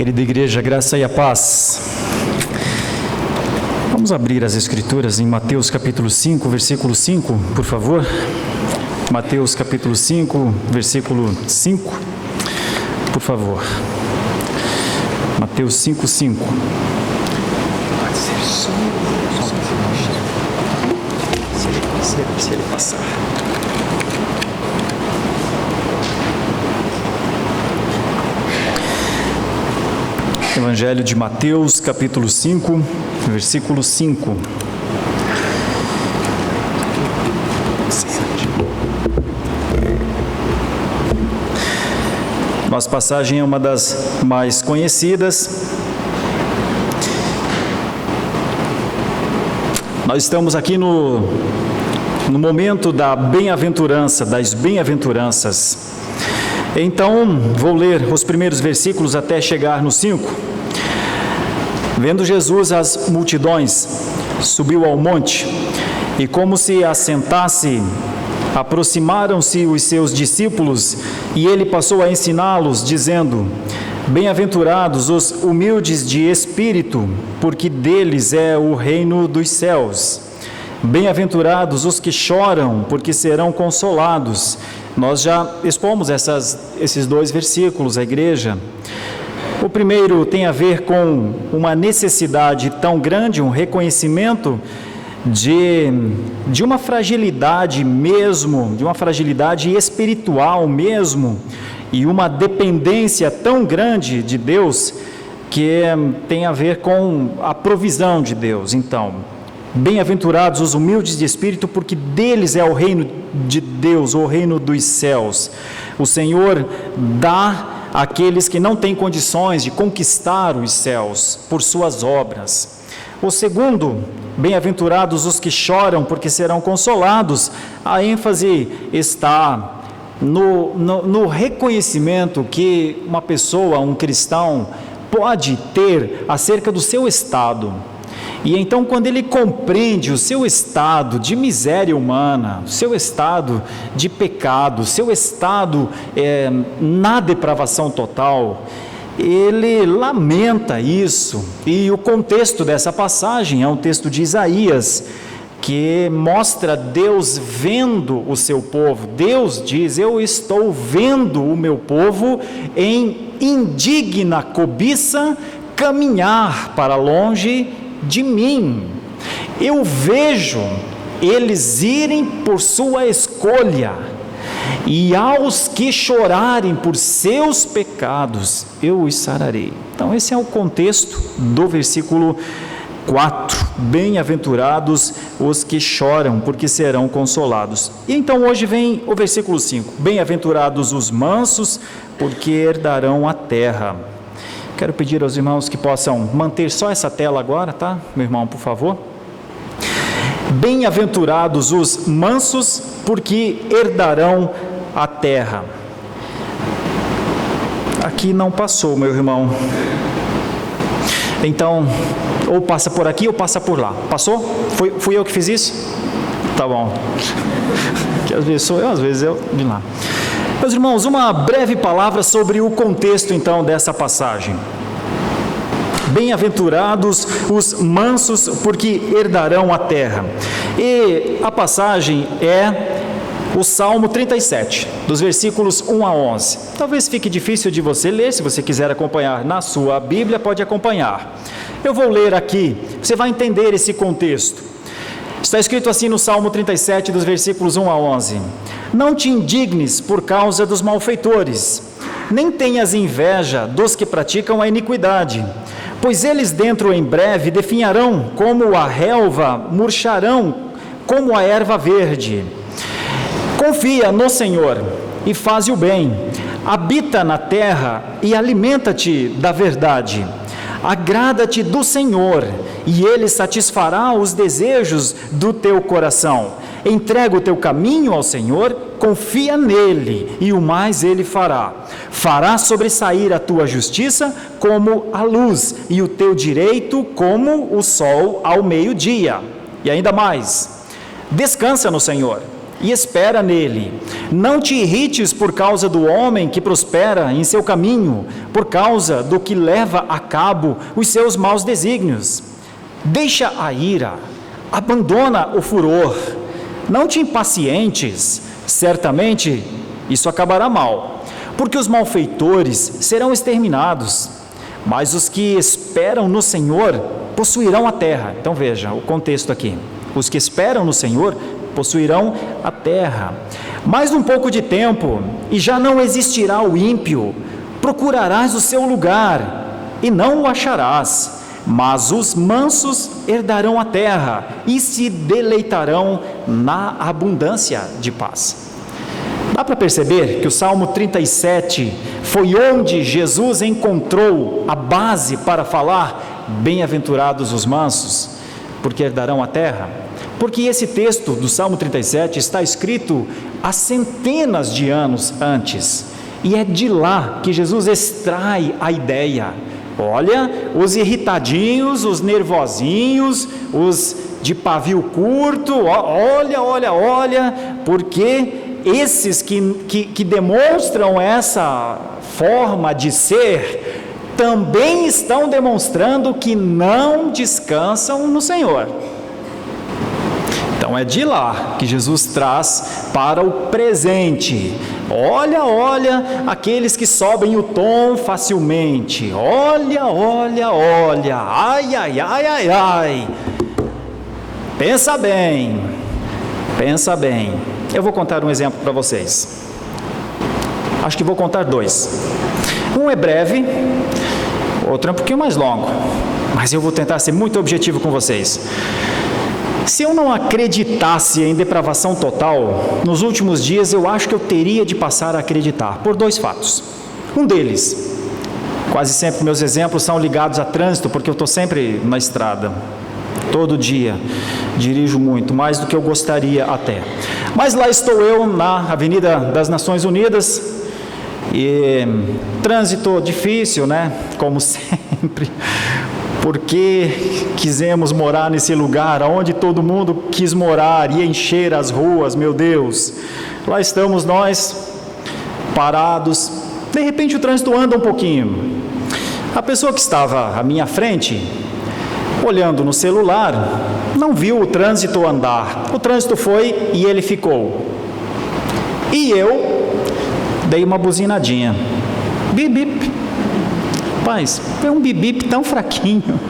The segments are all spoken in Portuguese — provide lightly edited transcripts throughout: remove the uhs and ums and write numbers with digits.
Querida igreja, graça e a paz. Vamos abrir as escrituras em Mateus capítulo 5, versículo 5, por favor. Mateus capítulo 5, versículo 5, por favor. Mateus 5, 5. Pode ser só se ele passar. Evangelho de Mateus, capítulo 5, versículo 5. Nossa passagem é uma das mais conhecidas. Nós estamos aqui no momento da bem-aventurança, das bem-aventuranças. Então, vou ler os primeiros versículos até chegar no 5. Vendo Jesus as multidões, subiu ao monte, e como se assentasse, aproximaram-se os seus discípulos, e ele passou a ensiná-los, dizendo: Bem-aventurados os humildes de espírito, porque deles é o reino dos céus. Bem-aventurados os que choram, porque serão consolados. Nós já expomos esses dois versículos à igreja. O primeiro tem a ver com uma necessidade tão grande, um reconhecimento de uma fragilidade mesmo, de uma fragilidade espiritual mesmo, e uma dependência tão grande de Deus, que tem a ver com a provisão de Deus. Então, bem-aventurados os humildes de espírito, porque deles é o reino de Deus, o reino dos céus. O Senhor dá àqueles que não têm condições de conquistar os céus por suas obras. O segundo, bem-aventurados os que choram, porque serão consolados. A ênfase está no reconhecimento que uma pessoa, um cristão, pode ter acerca do seu estado. E então, quando ele compreende o seu estado de miséria humana, o seu estado de pecado, o seu estado na depravação total, ele lamenta isso. E o contexto dessa passagem é um texto de Isaías, que mostra Deus vendo o seu povo. Deus diz: eu estou vendo o meu povo em indigna cobiça caminhar para longe de mim. Eu vejo eles irem por sua escolha, e aos que chorarem por seus pecados, eu os sararei. Então esse é o contexto do versículo 4. Bem-aventurados os que choram, porque serão consolados. E então hoje vem o versículo 5. Bem-aventurados os mansos, porque herdarão a terra. Quero pedir aos irmãos que possam manter só essa tela agora, tá? Meu irmão, por favor. Bem-aventurados os mansos, porque herdarão a terra. Aqui não passou, meu irmão. Então, ou passa por aqui ou passa por lá. Passou? Fui eu que fiz isso? Tá bom. Que às vezes sou eu, às vezes eu de lá. Meus irmãos, uma breve palavra sobre o contexto então dessa passagem. Bem-aventurados os mansos, porque herdarão a terra. E a passagem é o Salmo 37, dos versículos 1 a 11. Talvez fique difícil de você ler, se você quiser acompanhar na sua Bíblia, pode acompanhar. Eu vou ler aqui, você vai entender esse contexto. Está escrito assim no Salmo 37, dos versículos 1 a 11. Não te indignes por causa dos malfeitores, nem tenhas inveja dos que praticam a iniquidade, pois eles dentro em breve definharão, como a relva, murcharão como a erva verde. Confia no Senhor e faze o bem, habita na terra e alimenta-te da verdade. Agrada-te do Senhor, e Ele satisfará os desejos do teu coração. Entrega o teu caminho ao Senhor, confia nele, e o mais Ele fará. Fará sobressair a tua justiça como a luz, e o teu direito como o sol ao meio-dia. E ainda mais, descansa no Senhor, e espera nele. Não te irrites por causa do homem que prospera em seu caminho, por causa do que leva a cabo os seus maus desígnios. Deixa a ira, abandona o furor, não te impacientes, certamente isso acabará mal, porque os malfeitores serão exterminados, mas os que esperam no Senhor possuirão a terra. Então veja o contexto aqui: os que esperam no Senhor possuirão a terra. Mais um pouco de tempo, e já não existirá o ímpio. Procurarás o seu lugar, e não o acharás. Mas os mansos herdarão a terra, e se deleitarão na abundância de paz. Dá para perceber que o Salmo 37 foi onde Jesus encontrou a base para falar: bem-aventurados os mansos, porque herdarão a terra? Porque esse texto do Salmo 37 está escrito há centenas de anos antes, e é de lá que Jesus extrai a ideia. Olha, os irritadinhos, os nervosinhos, os de pavio curto, olha, porque esses que demonstram essa forma de ser, também estão demonstrando que não descansam no Senhor. Então é de lá que Jesus traz para o presente. Olha, aqueles que sobem o tom facilmente. Olha, ai. Pensa bem. Eu vou contar um exemplo para vocês. Acho que vou contar dois. Um é breve, outro é um pouquinho mais longo, mas eu vou tentar ser muito objetivo com vocês. Se eu não acreditasse em depravação total, nos últimos dias eu acho que eu teria de passar a acreditar, por dois fatos. Um deles, quase sempre meus exemplos são ligados a trânsito, porque eu estou sempre na estrada, todo dia, dirijo muito, mais do que eu gostaria até. Mas lá estou eu na Avenida das Nações Unidas, e trânsito difícil, né? Como sempre. Porque quisemos morar nesse lugar onde todo mundo quis morar e encher as ruas, meu Deus. Lá estamos nós, parados. De repente o trânsito anda um pouquinho. A pessoa que estava à minha frente, olhando no celular, não viu o trânsito andar. O trânsito foi e ele ficou. E eu dei uma buzinadinha. Bip, bip. Rapaz, foi um bip tão fraquinho.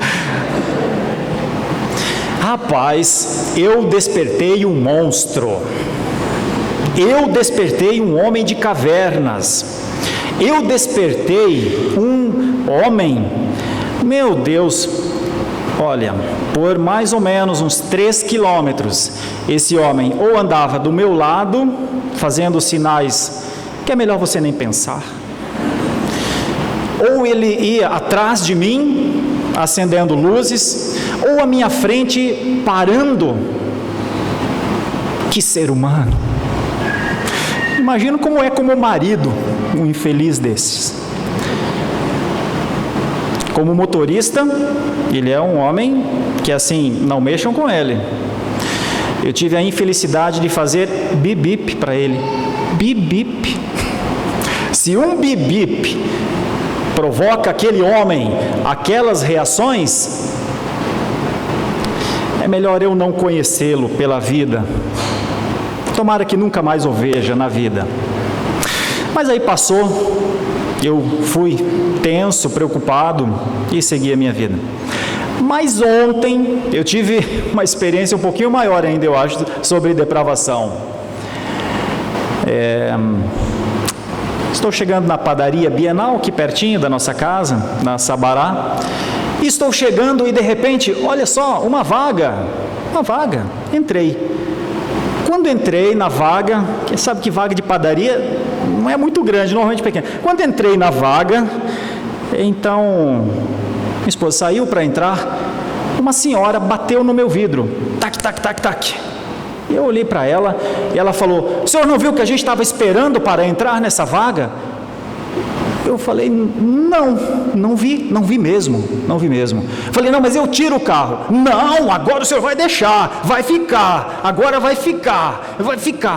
Rapaz, eu despertei um monstro. Eu despertei um homem de cavernas. Eu despertei um homem, meu Deus, olha, por mais ou menos uns 3 quilômetros, esse homem ou andava do meu lado, fazendo sinais que é melhor você nem pensar, ou ele ia atrás de mim, acendendo luzes, ou à minha frente, parando. Que ser humano! Imagino como é como marido, um infeliz desses. Como motorista, ele é um homem que assim, não mexam com ele. Eu tive a infelicidade de fazer bip-bip para ele. Bip-bip. Se um bip-bip provoca aquele homem aquelas reações, é melhor eu não conhecê-lo pela vida. Tomara que nunca mais o veja na vida. Mas aí passou, eu fui tenso, preocupado e segui a minha vida. Mas ontem eu tive uma experiência um pouquinho maior ainda, eu acho, sobre depravação. Estou chegando na padaria Bienal, aqui pertinho da nossa casa, na Sabará. Estou chegando e de repente, olha só, uma vaga. Entrei. Quando entrei na vaga, quem sabe que vaga de padaria não é muito grande, normalmente pequena. Quando entrei na vaga, então, minha esposa saiu para entrar, uma senhora bateu no meu vidro. Tac, tac, tac, tac. Eu olhei para ela e ela falou: o senhor não viu que a gente estava esperando para entrar nessa vaga? Eu falei, não vi mesmo. Falei, não, mas eu tiro o carro. Não, agora o senhor vai deixar, vai ficar.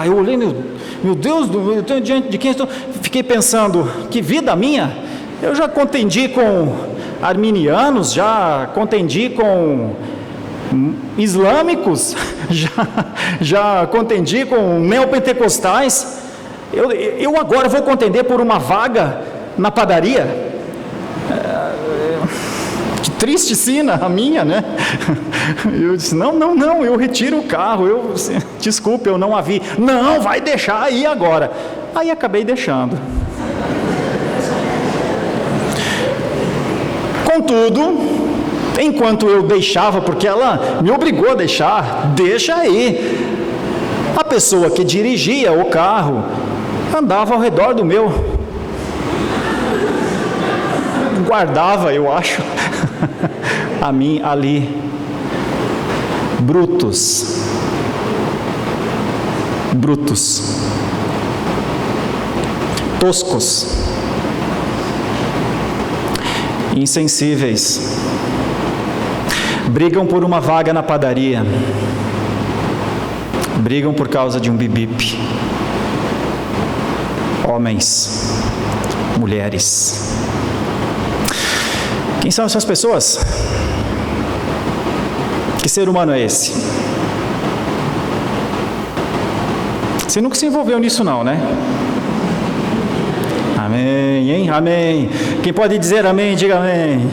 Eu olhei, meu Deus, eu estou diante de quem estou? Fiquei pensando, que vida minha? Eu já contendi com arminianos, já contendi com islâmicos, já contendi com neopentecostais. Eu agora vou contender por uma vaga na padaria. Que triste sina a minha, né? Eu disse, não, eu retiro o carro, desculpe, eu não a vi. Não, vai deixar aí agora. Aí acabei deixando. Contudo, enquanto eu deixava, porque ela me obrigou a deixar, deixa aí. A pessoa que dirigia o carro andava ao redor do meu. Guardava, eu acho, a mim ali. Brutos, toscos, insensíveis, brigam por uma vaga na padaria, brigam por causa de um bip-bip. Homens, mulheres. Quem são essas pessoas? Que ser humano é esse? Você nunca se envolveu nisso não, né? Amém, hein? Amém. Quem pode dizer amém, diga amém.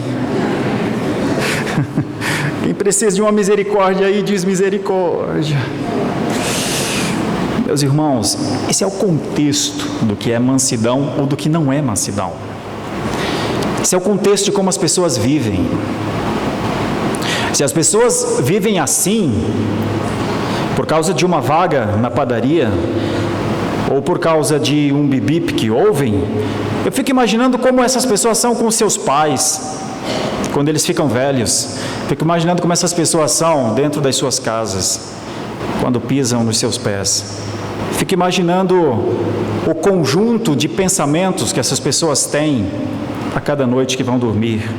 Quem precisa de uma misericórdia aí, diz misericórdia. Meus irmãos, esse é o contexto do que é mansidão ou do que não é mansidão. Esse é o contexto de como as pessoas vivem. Se as pessoas vivem assim, por causa de uma vaga na padaria, ou por causa de um bip-bip que ouvem, eu fico imaginando como essas pessoas são com seus pais, quando eles ficam velhos. Fico imaginando como essas pessoas são dentro das suas casas, quando pisam nos seus pés. Fico imaginando o conjunto de pensamentos que essas pessoas têm a cada noite que vão dormir.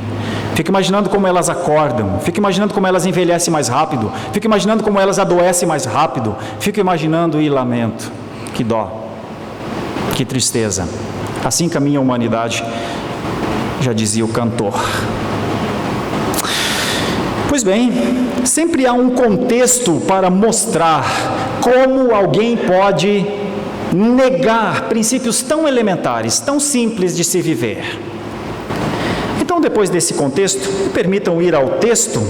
Fico imaginando como elas acordam, fico imaginando como elas envelhecem mais rápido, fico imaginando como elas adoecem mais rápido, fico imaginando e lamento. Que dó, que tristeza. Assim caminha a humanidade, já dizia o cantor. Pois bem, sempre há um contexto para mostrar como alguém pode negar princípios tão elementares, tão simples de se viver. Então, depois desse contexto, me permitam ir ao texto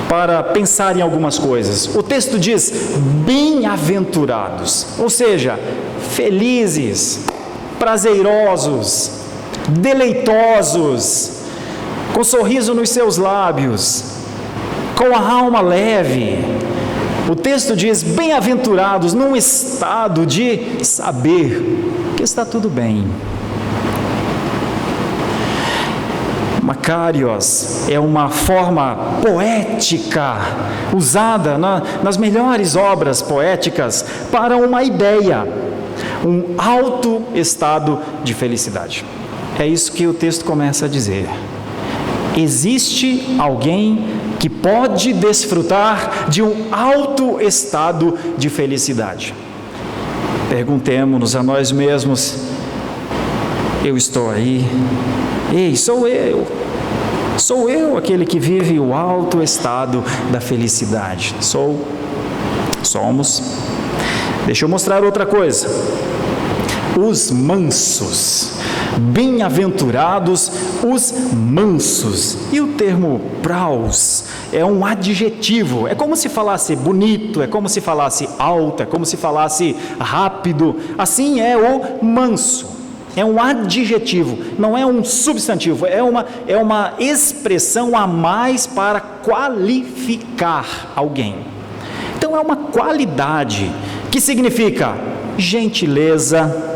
para pensar em algumas coisas. O texto diz, bem-aventurados, ou seja, felizes, prazerosos, deleitosos, com sorriso nos seus lábios, com a alma leve. O texto diz, bem-aventurados, num estado de saber que está tudo bem. Makarios é uma forma poética usada nas melhores obras poéticas para uma ideia, um alto estado de felicidade. É isso que o texto começa a dizer. Existe alguém que pode desfrutar de um alto estado de felicidade. Perguntemo-nos a nós mesmos, eu estou aí? Ei, sou eu aquele que vive o alto estado da felicidade. Somos. Deixa eu mostrar outra coisa. Os mansos, bem-aventurados os mansos. E o termo praus é um adjetivo, é como se falasse bonito, é como se falasse alto, é como se falasse rápido. Assim é o manso. É um adjetivo, não é um substantivo, é uma expressão a mais para qualificar alguém. Então é uma qualidade que significa gentileza,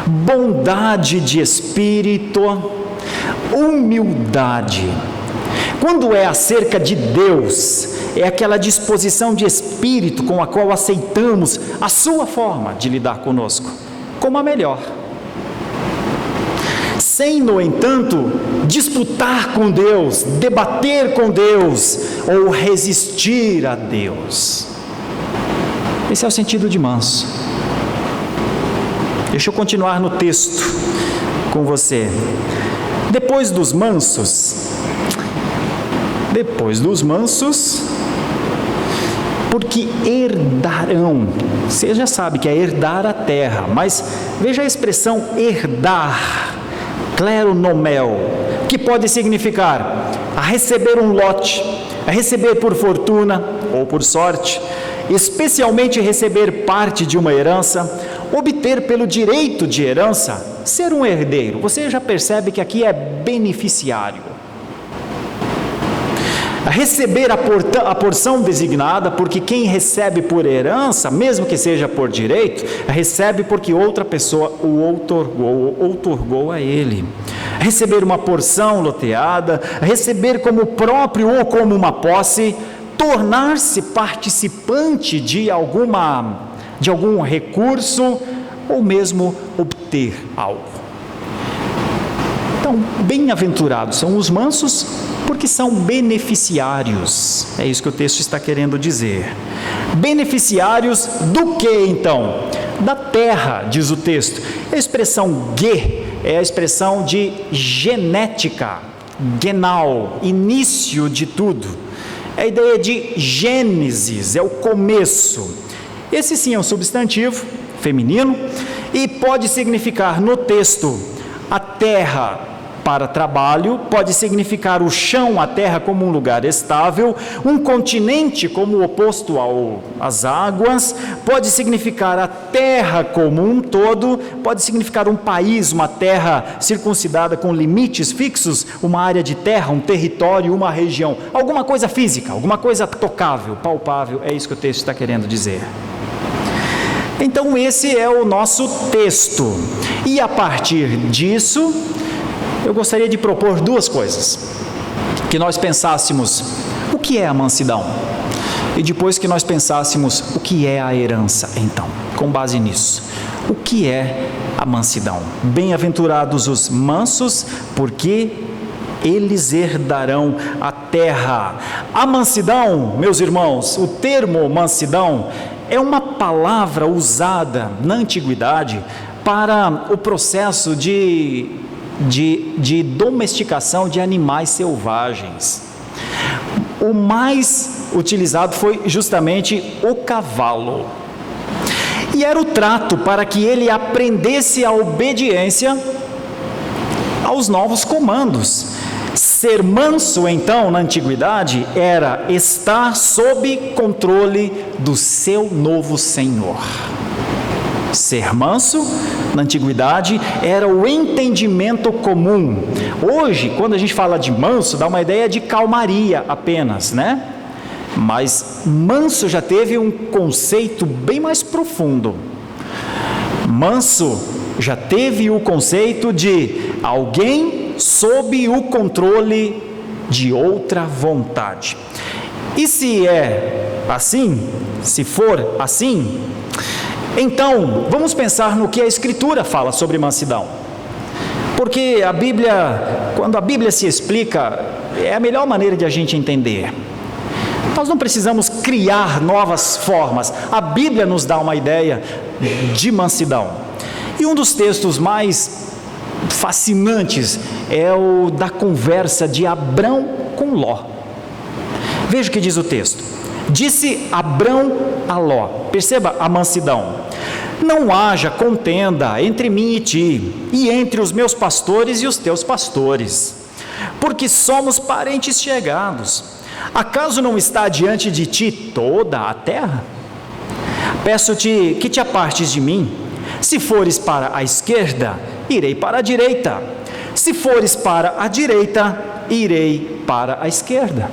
bondade de espírito, humildade. Quando é acerca de Deus, é aquela disposição de espírito com a qual aceitamos a sua forma de lidar conosco como a melhor. sem, no entanto, disputar com Deus, debater com Deus ou resistir a Deus. Esse é o sentido de manso. Deixa eu continuar no texto com você. Depois dos mansos, porque herdarão. Você já sabe que é herdar a terra, mas veja a expressão herdar, kleronomel, que pode significar a receber um lote, a receber por fortuna ou por sorte, especialmente receber parte de uma herança, obter pelo direito de herança, ser um herdeiro. Você já percebe que aqui é beneficiário. Receber a porção designada, porque quem recebe por herança, mesmo que seja por direito, recebe porque outra pessoa o outorgou a ele. Receber uma porção loteada, receber como próprio ou como uma posse, tornar-se participante de algum recurso, ou mesmo obter algo. Então, bem-aventurados são os mansos, porque são beneficiários. É isso que o texto está querendo dizer. Beneficiários do que então? Da terra, diz o texto. A expressão ge é a expressão de genética, genal, início de tudo. É a ideia de gênesis, é o começo. Esse sim é um substantivo feminino e pode significar no texto a terra para trabalho, pode significar o chão, a terra como um lugar estável, um continente como oposto às águas, pode significar a terra como um todo, pode significar um país, uma terra circuncidada com limites fixos, uma área de terra, um território, uma região, alguma coisa física, alguma coisa tocável, palpável, é isso que o texto está querendo dizer. Então esse é o nosso texto, e a partir disso, eu gostaria de propor duas coisas, que nós pensássemos o que é a mansidão, e depois que nós pensássemos o que é a herança, então, com base nisso, o que é a mansidão? Bem-aventurados os mansos, porque eles herdarão a terra. A mansidão, meus irmãos, o termo mansidão é uma palavra usada na antiguidade para o processo de domesticação de animais selvagens. O mais utilizado foi justamente o cavalo. E era o trato para que ele aprendesse a obediência aos novos comandos. Ser manso, então, na antiguidade, era estar sob controle do seu novo senhor. Ser manso, na antiguidade, era o entendimento comum. Hoje, quando a gente fala de manso, dá uma ideia de calmaria apenas, né? Mas manso já teve um conceito bem mais profundo. Manso já teve o conceito de alguém sob o controle de outra vontade. E se é assim, se for assim, então, vamos pensar no que a Escritura fala sobre mansidão. Porque a Bíblia, quando a Bíblia se explica, é a melhor maneira de a gente entender. Nós não precisamos criar novas formas. A Bíblia nos dá uma ideia de mansidão. E um dos textos mais fascinantes é o da conversa de Abrão com Ló. Veja o que diz o texto. Disse Abrão a Ló, perceba a mansidão: não haja contenda entre mim e ti, e entre os meus pastores e os teus pastores, porque somos parentes chegados. Acaso não está diante de ti toda a terra? Peço-te que te apartes de mim. Se fores para a esquerda, irei para a direita. Se fores para a direita, irei para a esquerda.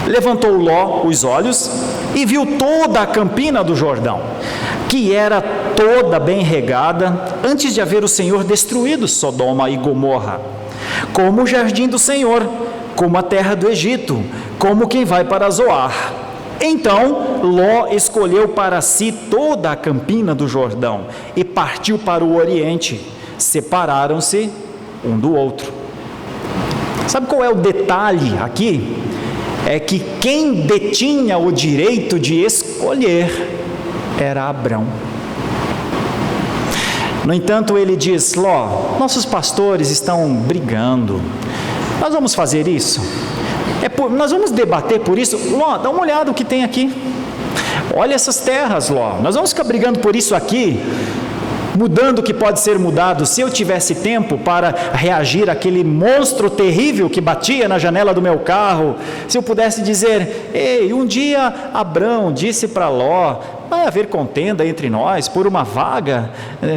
Levantou Ló os olhos e viu toda a campina do Jordão, que era toda bem regada, antes de haver o Senhor destruído Sodoma e Gomorra, como o jardim do Senhor, como a terra do Egito, como quem vai para Zoar. Então Ló escolheu para si toda a campina do Jordão e partiu para o oriente, separaram-se um do outro. Sabe qual é o detalhe aqui? É que quem detinha o direito de escolher era Abrão. No entanto, ele diz: Ló, nossos pastores estão brigando, nós vamos fazer isso? Nós vamos debater por isso? Ló, dá uma olhada no que tem aqui. Olha essas terras, Ló. Nós vamos ficar brigando por isso aqui, mudando o que pode ser mudado. Se eu tivesse tempo para reagir àquele monstro terrível que batia na janela do meu carro, se eu pudesse dizer: ei, um dia Abrão disse para Ló, vai haver contenda entre nós por uma vaga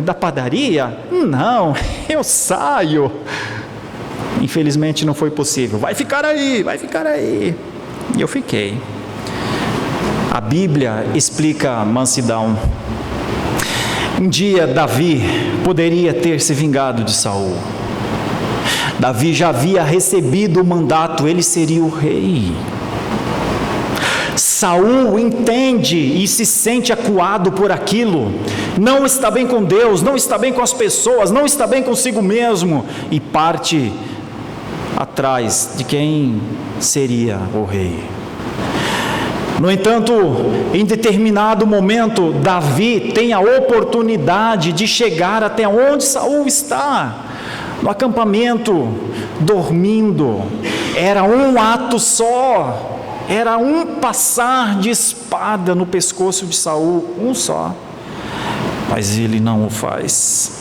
da padaria? Não, eu saio. Infelizmente não foi possível. Vai ficar aí, vai ficar aí. E eu fiquei. A Bíblia explica a mansidão. Um dia Davi poderia ter se vingado de Saul. Davi já havia recebido o mandato, ele seria o rei. Saul entende e se sente acuado por aquilo, não está bem com Deus, não está bem com as pessoas, não está bem consigo mesmo, e parte atrás de quem seria o rei. No entanto, em determinado momento, Davi tem a oportunidade de chegar até onde Saul está, no acampamento, dormindo. Era um ato só, era um passar de espada no pescoço de Saul, um só. Mas ele não o faz,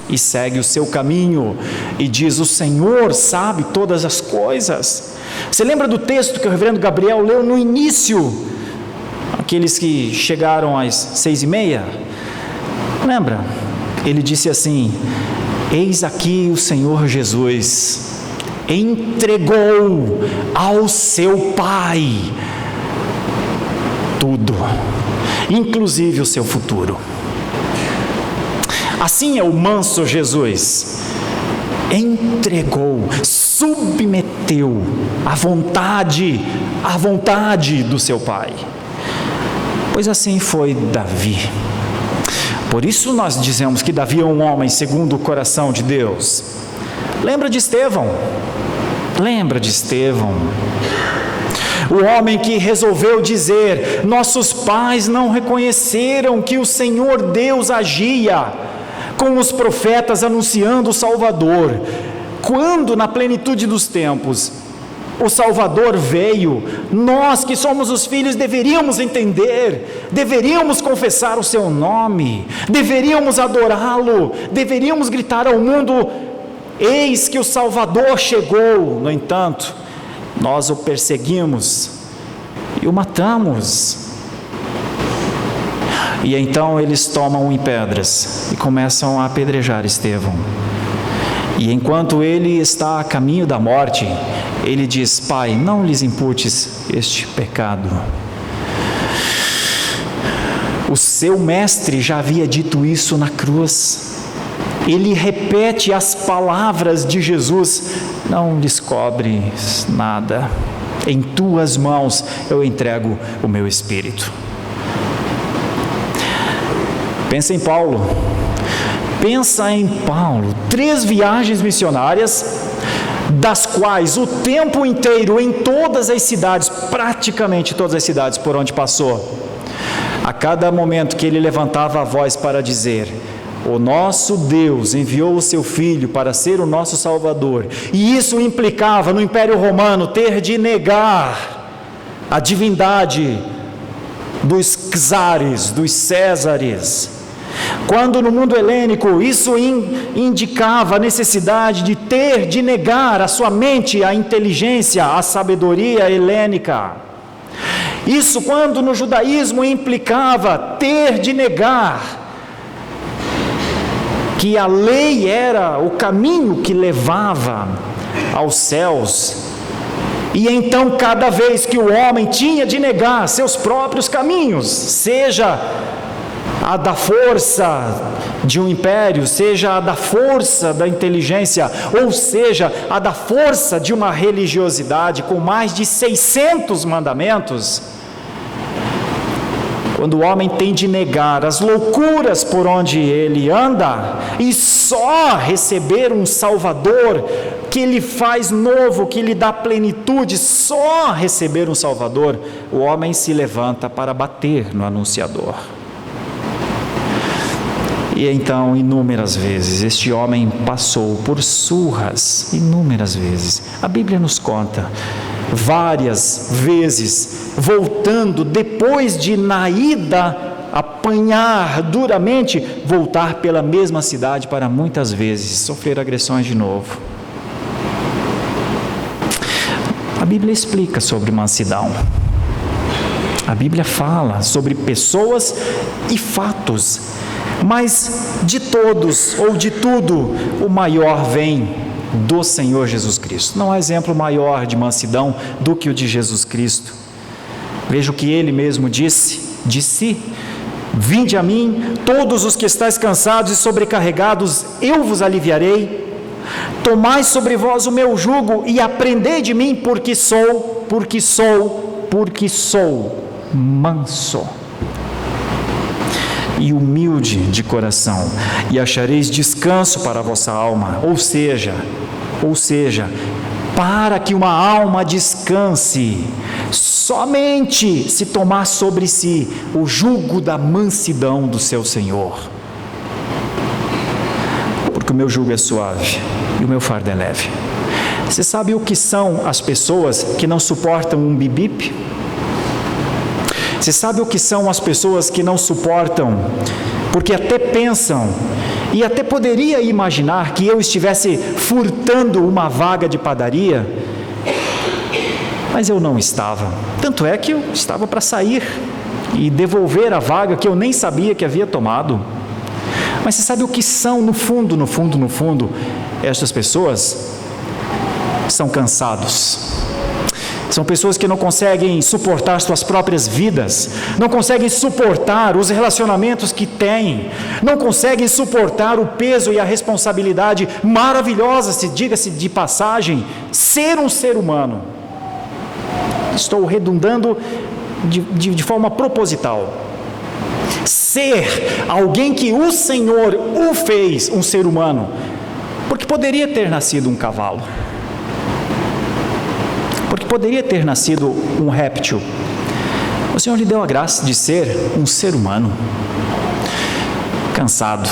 e segue o seu caminho, e diz: o Senhor sabe todas as coisas. Você lembra do texto que o reverendo Gabriel leu no início? Aqueles que chegaram às 6:30? Lembra? Ele disse assim: eis aqui o Senhor Jesus entregou ao seu Pai tudo, inclusive o seu futuro. Assim é o manso Jesus. Entregou, submeteu à vontade do seu Pai. Pois assim foi Davi. Por isso nós dizemos que Davi é um homem segundo o coração de Deus. Lembra de Estevão? Lembra de Estevão? O homem que resolveu dizer: nossos pais não reconheceram que o Senhor Deus agia com os profetas anunciando o Salvador. Quando na plenitude dos tempos o Salvador veio, nós que somos os filhos deveríamos entender, deveríamos confessar o seu nome, deveríamos adorá-lo, deveríamos gritar ao mundo: eis que o Salvador chegou. No entanto, nós o perseguimos e o matamos. E então eles tomam em pedras e começam a apedrejar Estevão. E enquanto ele está a caminho da morte, ele diz: Pai, não lhes imputes este pecado. O seu mestre já havia dito isso na cruz. Ele repete as palavras de Jesus: não descobres nada, em tuas mãos eu entrego o meu espírito. Pensa em Paulo. Pensa em Paulo, 3 viagens missionárias, das quais o tempo inteiro em todas as cidades, praticamente todas as cidades por onde passou, a cada momento que ele levantava a voz para dizer: o nosso Deus enviou o seu Filho para ser o nosso Salvador, e isso implicava no Império Romano ter de negar a divindade dos czares, dos césares. Quando no mundo helênico isso indicava a necessidade de ter de negar a sua mente, a inteligência, a sabedoria helênica. Isso quando no judaísmo implicava ter de negar que a lei era o caminho que levava aos céus. E então cada vez que o homem tinha de negar seus próprios caminhos, seja a da força de um império, seja a da força da inteligência, ou seja, a da força de uma religiosidade com mais de 600 mandamentos, Quando o homem tem de negar as loucuras por onde ele anda e só receber um Salvador que lhe faz novo, que lhe dá plenitude, só receber um Salvador, o homem se levanta para bater no anunciador. E então, inúmeras vezes, este homem passou por surras, inúmeras vezes. A Bíblia nos conta, várias vezes, voltando, depois de na ida apanhar duramente, voltar pela mesma cidade para muitas vezes sofrer agressões de novo. A Bíblia explica sobre mansidão. A Bíblia fala sobre pessoas e fatos. Mas de todos, ou de tudo, o maior vem do Senhor Jesus Cristo. Não há exemplo maior de mansidão do que o de Jesus Cristo. Veja o que ele mesmo disse de si: vinde a mim, todos os que estáis cansados e sobrecarregados, eu vos aliviarei. Tomai sobre vós o meu jugo e aprendei de mim, porque sou manso e humilde de coração, e achareis descanso para a vossa alma. Ou seja, para que uma alma descanse, somente se tomar sobre si o jugo da mansidão do seu Senhor. Porque o meu jugo é suave e o meu fardo é leve. Você sabe o que são as pessoas que não suportam um bip-bip? Você sabe o que são as pessoas que não suportam, porque até pensam, e até poderia imaginar que eu estivesse furtando uma vaga de padaria, mas eu não estava. Tanto é que eu estava para sair e devolver a vaga que eu nem sabia que havia tomado. Mas você sabe o que são, no fundo, estas pessoas? São cansados. São pessoas que não conseguem suportar suas próprias vidas, não conseguem suportar os relacionamentos que têm, não conseguem suportar o peso e a responsabilidade maravilhosa, se diga-se de passagem, ser um ser humano. Estou redundando de forma proposital. Ser alguém que o Senhor o fez um ser humano, porque poderia ter nascido um cavalo, porque poderia ter nascido um réptil. O Senhor lhe deu a graça de ser um ser humano, cansado,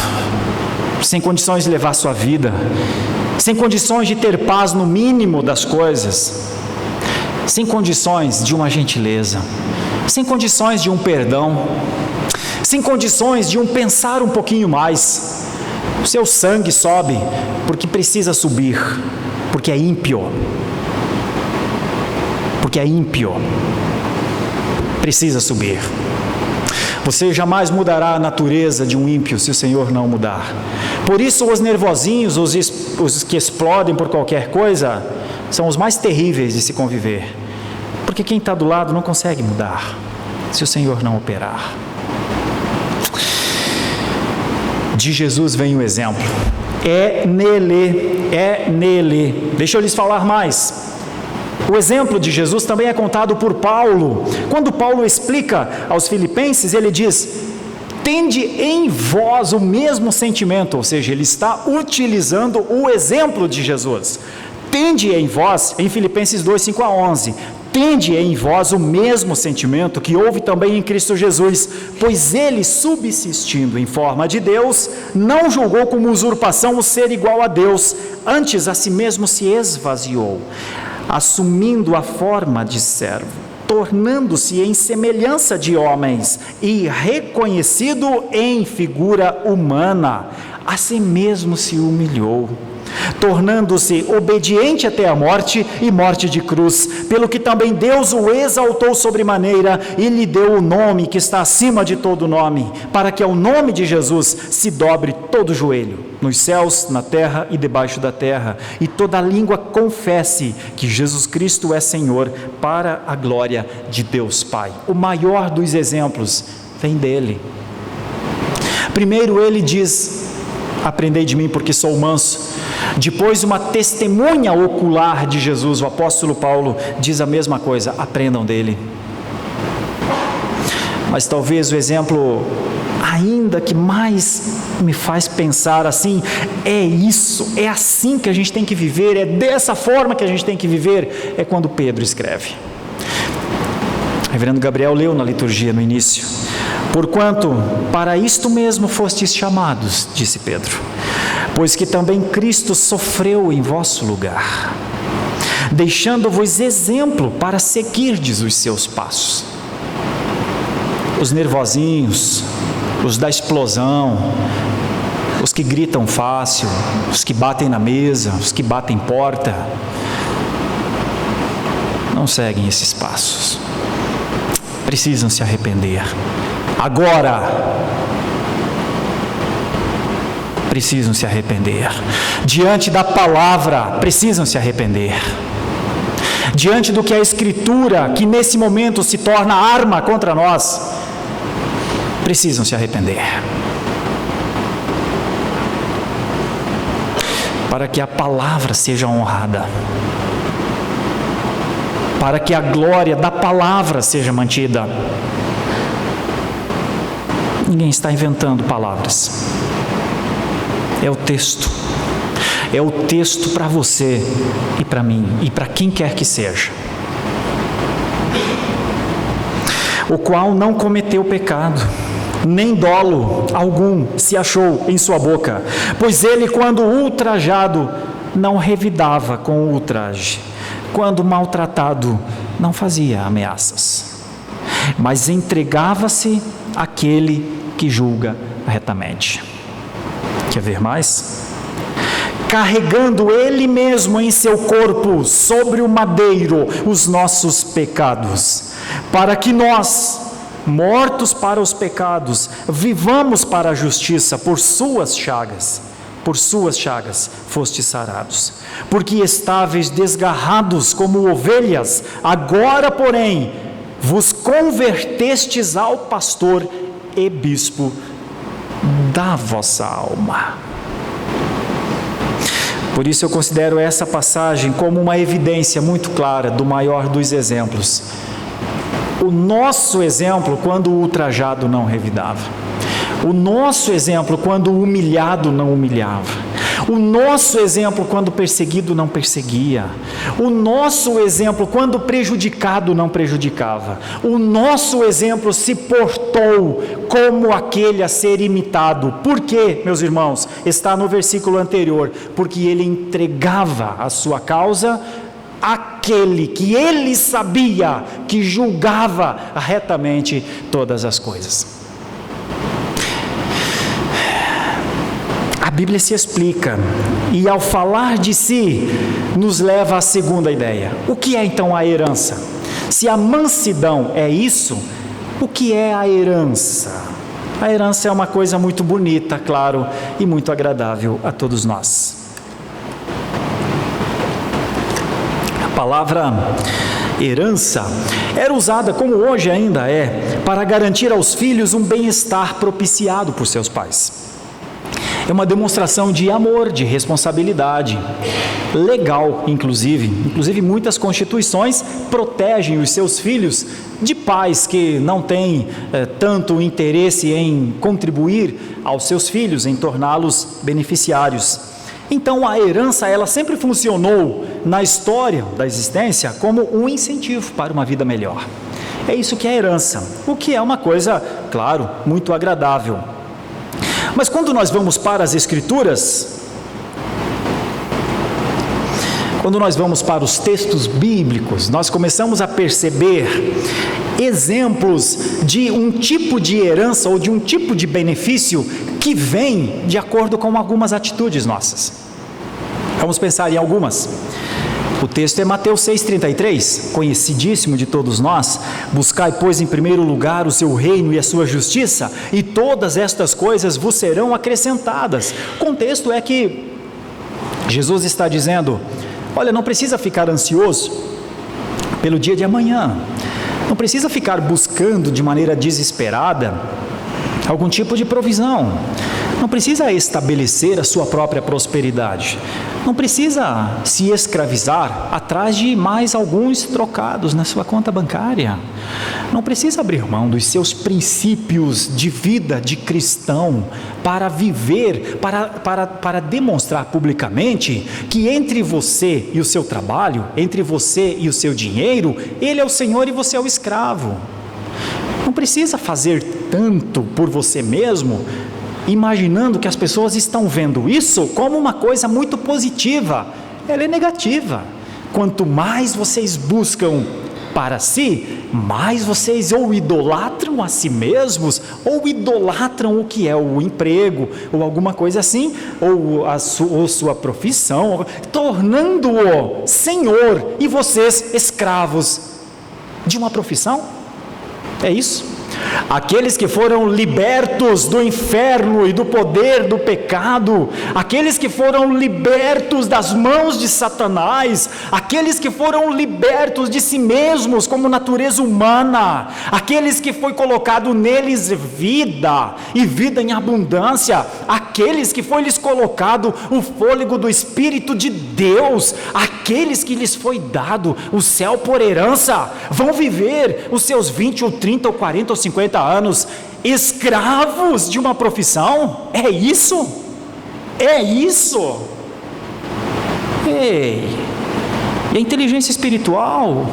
sem condições de levar sua vida, sem condições de ter paz no mínimo das coisas, sem condições de uma gentileza, sem condições de um perdão, sem condições de um pensar um pouquinho mais. O seu sangue sobe porque precisa subir, porque é ímpio. Porque é ímpio, precisa subir. Você jamais mudará a natureza de um ímpio se o Senhor não mudar. Por isso os nervosinhos, os que explodem por qualquer coisa, são os mais terríveis de se conviver. Porque quem está do lado não consegue mudar, se o Senhor não operar. De Jesus vem o exemplo. É nele. Deixa eu lhes falar mais. O exemplo de Jesus também é contado por Paulo. Quando Paulo explica aos filipenses, ele diz: tende em vós o mesmo sentimento, ou seja, ele está utilizando o exemplo de Jesus. Tende em vós, em Filipenses 2, 5 a 11, tende em vós o mesmo sentimento que houve também em Cristo Jesus, pois ele, subsistindo em forma de Deus, não julgou como usurpação o ser igual a Deus, antes a si mesmo se esvaziou, assumindo a forma de servo, tornando-se em semelhança de homens e reconhecido em figura humana, a si mesmo se humilhou, tornando-se obediente até a morte e morte de cruz, pelo que também Deus o exaltou sobremaneira e lhe deu o nome que está acima de todo nome, para que ao nome de Jesus se dobre todo o joelho, nos céus, na terra e debaixo da terra, e toda língua confesse que Jesus Cristo é Senhor, para a glória de Deus Pai. O maior dos exemplos vem dele. Primeiro ele diz: aprendei de mim porque sou manso. Depois, uma testemunha ocular de Jesus, o apóstolo Paulo, diz a mesma coisa: aprendam dele. Mas talvez o exemplo ainda que mais me faz pensar assim, é isso, é assim que a gente tem que viver, é dessa forma que a gente tem que viver, é quando Pedro escreve. O reverendo Gabriel leu na liturgia no início: porquanto para isto mesmo fostes chamados, disse Pedro, pois que também Cristo sofreu em vosso lugar, deixando-vos exemplo para seguirdes os seus passos. Os nervosinhos, os da explosão, os que gritam fácil, os que batem na mesa, os que batem porta, não seguem esses passos. Precisam se arrepender. Agora! Precisam se arrepender. Diante da palavra, precisam se arrepender. Diante do que a Escritura, que nesse momento se torna arma contra nós, precisam se arrepender. Para que a palavra seja honrada, para que a glória da palavra seja mantida. Ninguém está inventando palavras. É o texto. É o texto para você e para mim e para quem quer que seja. O qual não cometeu pecado, nem dolo algum se achou em sua boca, pois ele, quando ultrajado, não revidava com o ultraje, quando maltratado, não fazia ameaças, mas entregava-se àquele que julga retamente. Quer ver mais? Carregando ele mesmo em seu corpo, sobre o madeiro, os nossos pecados, para que nós, mortos para os pecados, vivamos para a justiça. Por suas chagas fostes sarados, porque estáveis desgarrados como ovelhas, agora porém vos convertestes ao pastor e bispo da vossa alma. Por isso eu considero essa passagem como uma evidência muito clara do maior dos exemplos. O nosso exemplo quando o ultrajado não revidava. O nosso exemplo quando o humilhado não humilhava. O nosso exemplo quando perseguido não perseguia. O nosso exemplo quando prejudicado não prejudicava. O nosso exemplo se portou como aquele a ser imitado. Por quê, meus irmãos? Está no versículo anterior. Porque ele entregava a sua causa àquele que ele sabia que julgava retamente todas as coisas. A Bíblia se explica e, ao falar de si, nos leva à segunda ideia. O que é então a herança? Se a mansidão é isso, o que é a herança? A herança é uma coisa muito bonita, claro, e muito agradável a todos nós. A palavra herança era usada, como hoje ainda é, para garantir aos filhos um bem-estar propiciado por seus pais. É uma demonstração de amor, de responsabilidade, legal, inclusive muitas constituições protegem os seus filhos de pais que não têm tanto interesse em contribuir aos seus filhos, em torná-los beneficiários. Então a herança, ela sempre funcionou na história da existência como um incentivo para uma vida melhor. É isso que é a herança, o que é uma coisa, claro, muito agradável. Mas quando nós vamos para as Escrituras, quando nós vamos para os textos bíblicos, nós começamos a perceber exemplos de um tipo de herança ou de um tipo de benefício que vem de acordo com algumas atitudes nossas. Vamos pensar em algumas. O texto é Mateus 6,33, conhecidíssimo de todos nós. Buscai, pois, em primeiro lugar o seu reino e a sua justiça, e todas estas coisas vos serão acrescentadas. O contexto é que Jesus está dizendo: olha, não precisa ficar ansioso pelo dia de amanhã, não precisa ficar buscando de maneira desesperada algum tipo de provisão, Não precisa estabelecer a sua própria prosperidade. Não precisa se escravizar atrás de mais alguns trocados na sua conta bancária. Não precisa abrir mão dos seus princípios de vida de cristão para viver, para demonstrar publicamente que entre você e o seu trabalho, entre você e o seu dinheiro, Ele é o Senhor e você é o escravo. Não precisa fazer tanto por você mesmo, imaginando que as pessoas estão vendo isso como uma coisa muito positiva. Ela é negativa. Quanto mais vocês buscam para si, mais vocês ou idolatram a si mesmos, ou idolatram o que é o emprego, ou alguma coisa assim, ou sua profissão, tornando-o senhor e vocês escravos de uma profissão. É isso. Aqueles que foram libertos do inferno e do poder do pecado, aqueles que foram libertos das mãos de Satanás, aqueles que foram libertos de si mesmos como natureza humana, aqueles que foi colocado neles vida e vida em abundância, aqueles que foi lhes colocado o fôlego do Espírito de Deus, aqueles que lhes foi dado o céu por herança, vão viver os seus 20 ou 30 ou 40 ou 50 anos escravos de uma profissão. É isso? É isso? Ei, e a inteligência espiritual?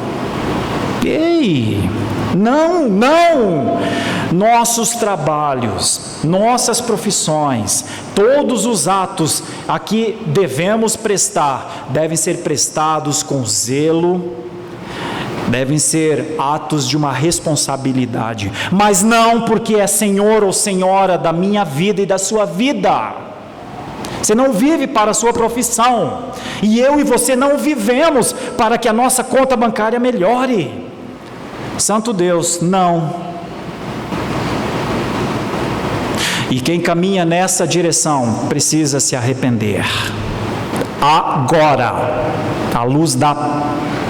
Ei, não, nossos trabalhos, nossas profissões, todos os atos a que devemos prestar, devem ser prestados com zelo, devem ser atos de uma responsabilidade, mas não porque é senhor ou senhora da minha vida e da sua vida. Você não vive para a sua profissão, e eu e você não vivemos para que a nossa conta bancária melhore. Santo Deus, não. E quem caminha nessa direção precisa se arrepender agora, à luz da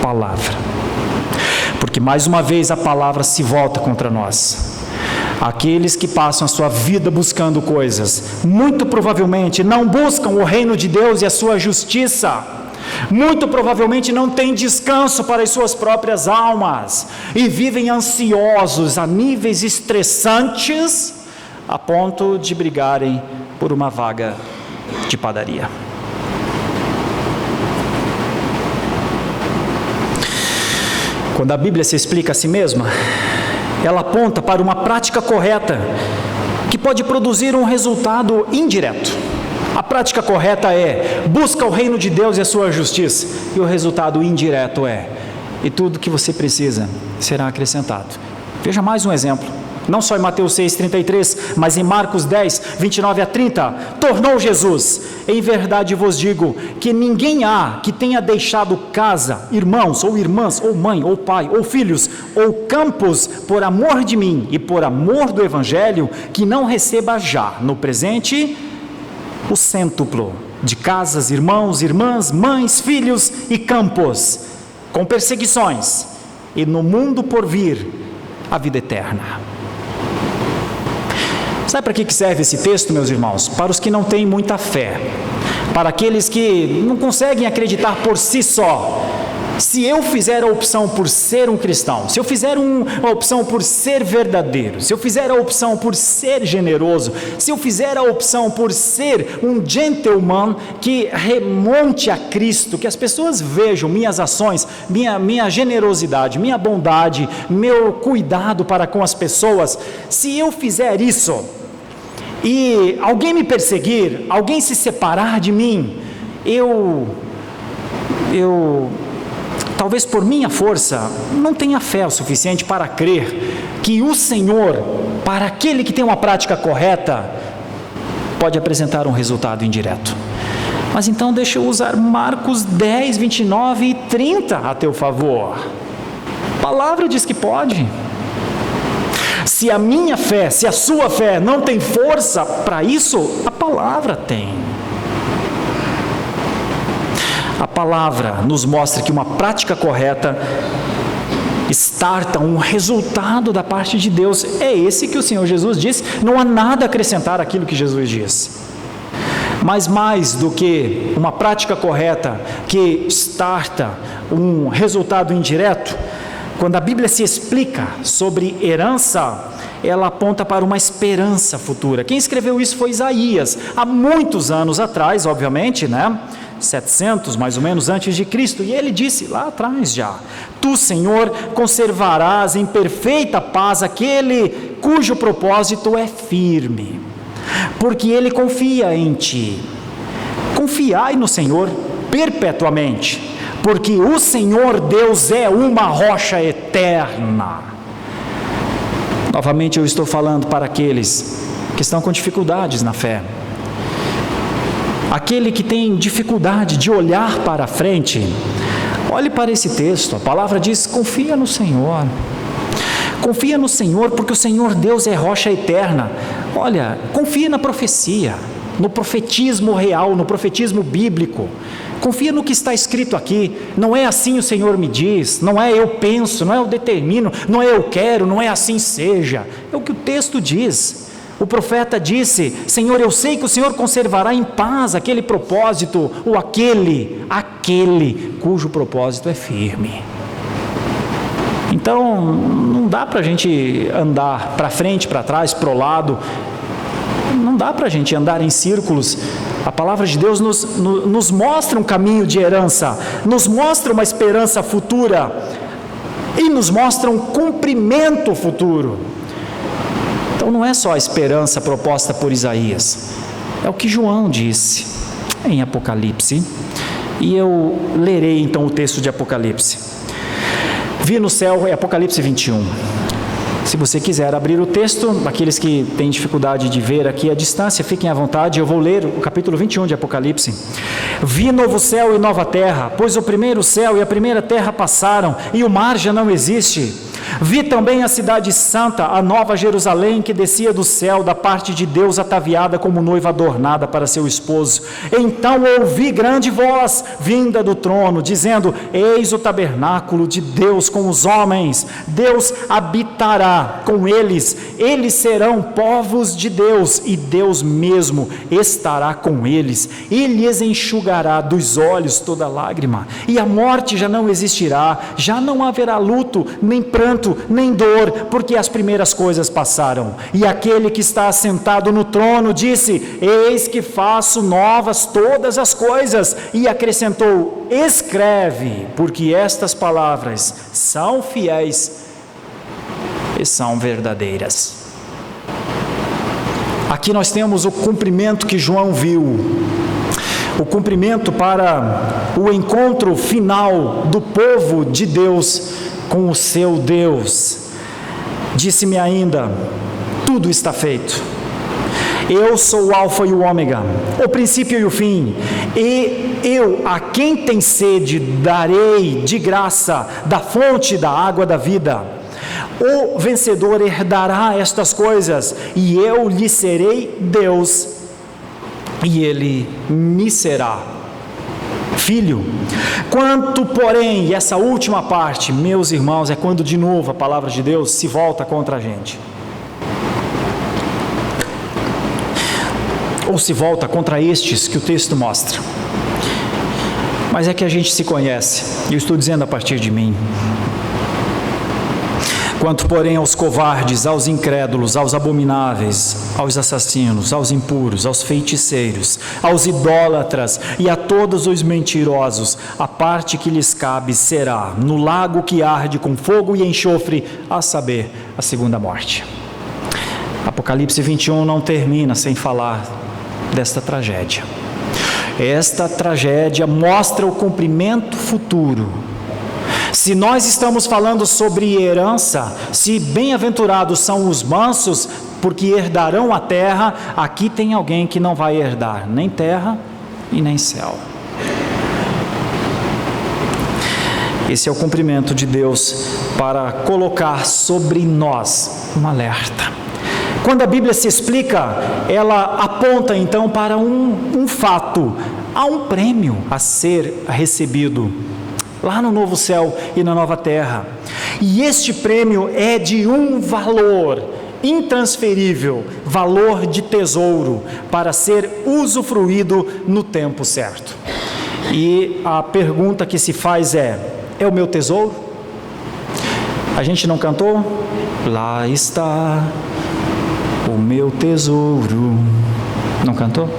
palavra. Porque mais uma vez a palavra se volta contra nós. Aqueles que passam a sua vida buscando coisas, muito provavelmente não buscam o reino de Deus e a sua justiça, muito provavelmente não têm descanso para as suas próprias almas, e vivem ansiosos a níveis estressantes, a ponto de brigarem por uma vaga de padaria. Quando a Bíblia se explica a si mesma, ela aponta para uma prática correta que pode produzir um resultado indireto. A prática correta é: busca o reino de Deus e a sua justiça, e o resultado indireto é: e tudo que você precisa será acrescentado. Veja mais um exemplo, não só em Mateus 6,33, mas em Marcos 10, 29 a 30, tornou Jesus: em verdade vos digo, que ninguém há que tenha deixado casa, irmãos ou irmãs, ou mãe, ou pai, ou filhos, ou campos, por amor de mim e por amor do Evangelho, que não receba já, no presente, o cêntuplo de casas, irmãos, irmãs, mães, filhos e campos, com perseguições, e no mundo por vir, a vida eterna. Sabe para que serve esse texto, meus irmãos? Para os que não têm muita fé, para aqueles que não conseguem acreditar por si só. Se eu fizer a opção por ser um cristão, se eu fizer a opção por ser verdadeiro, se eu fizer a opção por ser generoso, se eu fizer a opção por ser um gentleman que remonte a Cristo, que as pessoas vejam minhas ações, minha generosidade, minha bondade, meu cuidado para com as pessoas, se eu fizer isso e alguém me perseguir, alguém se separar de mim, eu talvez por minha força, não tenha fé o suficiente para crer que o Senhor, para aquele que tem uma prática correta, pode apresentar um resultado indireto. Mas então deixa eu usar Marcos 10, 29 e 30 a teu favor. A palavra diz que pode. Se a minha fé, se a sua fé não tem força para isso, a palavra tem. A palavra nos mostra que uma prática correta starta um resultado da parte de Deus. É esse que o Senhor Jesus disse, não há nada a acrescentar àquilo que Jesus disse. Mas mais do que uma prática correta que starta um resultado indireto, quando a Bíblia se explica sobre herança, ela aponta para uma esperança futura. Quem escreveu isso foi Isaías, há muitos anos atrás, obviamente, 700 mais ou menos antes de Cristo, e ele disse lá atrás já: Tu, Senhor, conservarás em perfeita paz aquele cujo propósito é firme, porque ele confia em ti. Confiai no Senhor perpetuamente, porque o Senhor Deus é uma rocha eterna. Novamente eu estou falando para aqueles que estão com dificuldades na fé. Aquele que tem dificuldade de olhar para a frente, olhe para esse texto. A palavra diz: confia no Senhor. Confia no Senhor, porque o Senhor Deus é rocha eterna. Olha, confia na profecia, no profetismo real, no profetismo bíblico. Confia no que está escrito aqui. Não é assim o Senhor me diz, não é eu penso, não é eu determino, não é eu quero, não é assim seja. É o que o texto diz. O profeta disse: Senhor, eu sei que o Senhor conservará em paz aquele propósito, ou aquele cujo propósito é firme. Então, não dá para a gente andar para frente, para trás, para o lado, não dá para a gente andar em círculos. A palavra de Deus nos mostra um caminho de herança, nos mostra uma esperança futura e nos mostra um cumprimento futuro. Então não é só a esperança proposta por Isaías, é o que João disse em Apocalipse, e eu lerei então o texto de Apocalipse. Vi no céu, é Apocalipse 21. Se você quiser abrir o texto, aqueles que têm dificuldade de ver aqui à distância, fiquem à vontade, eu vou ler o capítulo 21 de Apocalipse. Vi novo céu e nova terra, pois o primeiro céu e a primeira terra passaram, e o mar já não existe. Vi também a cidade santa, a nova Jerusalém, que descia do céu, da parte de Deus, ataviada como noiva adornada para seu esposo. Então ouvi grande voz, vinda do trono, dizendo: Eis o tabernáculo de Deus com os homens, Deus habitará com eles, eles serão povos de Deus, e Deus mesmo estará com eles, e lhes enxugará dos olhos toda lágrima, e a morte já não existirá, já não haverá luto, nem pranto, nem dor, porque as primeiras coisas passaram. E aquele que está assentado no trono disse: Eis que faço novas todas as coisas, e acrescentou: Escreve, porque estas palavras são fiéis e são verdadeiras. Aqui nós temos o cumprimento que João viu, o cumprimento para o encontro final do povo de Deus com o seu Deus. Disse-me ainda: tudo está feito. Eu sou o alfa e o ômega, o princípio e o fim, e eu, a quem tem sede, darei de graça da fonte da água da vida. O vencedor herdará estas coisas, e eu lhe serei Deus, e ele me será filho. Quanto, porém, e essa última parte, meus irmãos, é quando de novo a palavra de Deus se volta contra a gente, ou se volta contra estes que o texto mostra. Mas é que a gente se conhece, e eu estou dizendo a partir de mim. Quanto, porém, aos covardes, aos incrédulos, aos abomináveis, aos assassinos, aos impuros, aos feiticeiros, aos idólatras e a todos os mentirosos, a parte que lhes cabe será no lago que arde com fogo e enxofre, a saber, a segunda morte. Apocalipse 21 não termina sem falar desta tragédia. Esta tragédia mostra o cumprimento futuro. Se nós estamos falando sobre herança, se bem-aventurados são os mansos, porque herdarão a terra, aqui tem alguém que não vai herdar nem terra e nem céu. Esse é o cumprimento de Deus para colocar sobre nós um alerta. Quando a Bíblia se explica, ela aponta então para um fato, há um prêmio a ser recebido lá no novo céu e na nova terra. E este prêmio é de um valor intransferível, valor de tesouro, para ser usufruído no tempo certo. E a pergunta que se faz é o meu tesouro? A gente não cantou? Lá está o meu tesouro. Não cantou?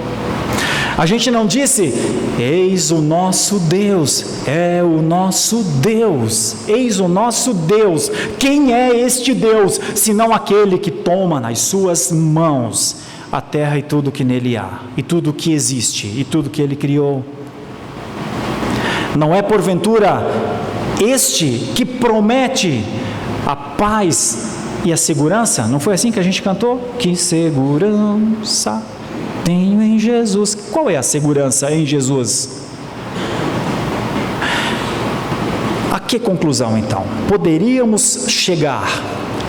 A gente não disse, eis o nosso Deus, é o nosso Deus, eis o nosso Deus. Quem é este Deus, senão aquele que toma nas suas mãos a terra e tudo que nele há, e tudo que existe, e tudo que ele criou? Não é porventura este que promete a paz e a segurança? Não foi assim que a gente cantou? Que segurança tenho em Jesus. Qual é a segurança em Jesus? A que conclusão então poderíamos chegar?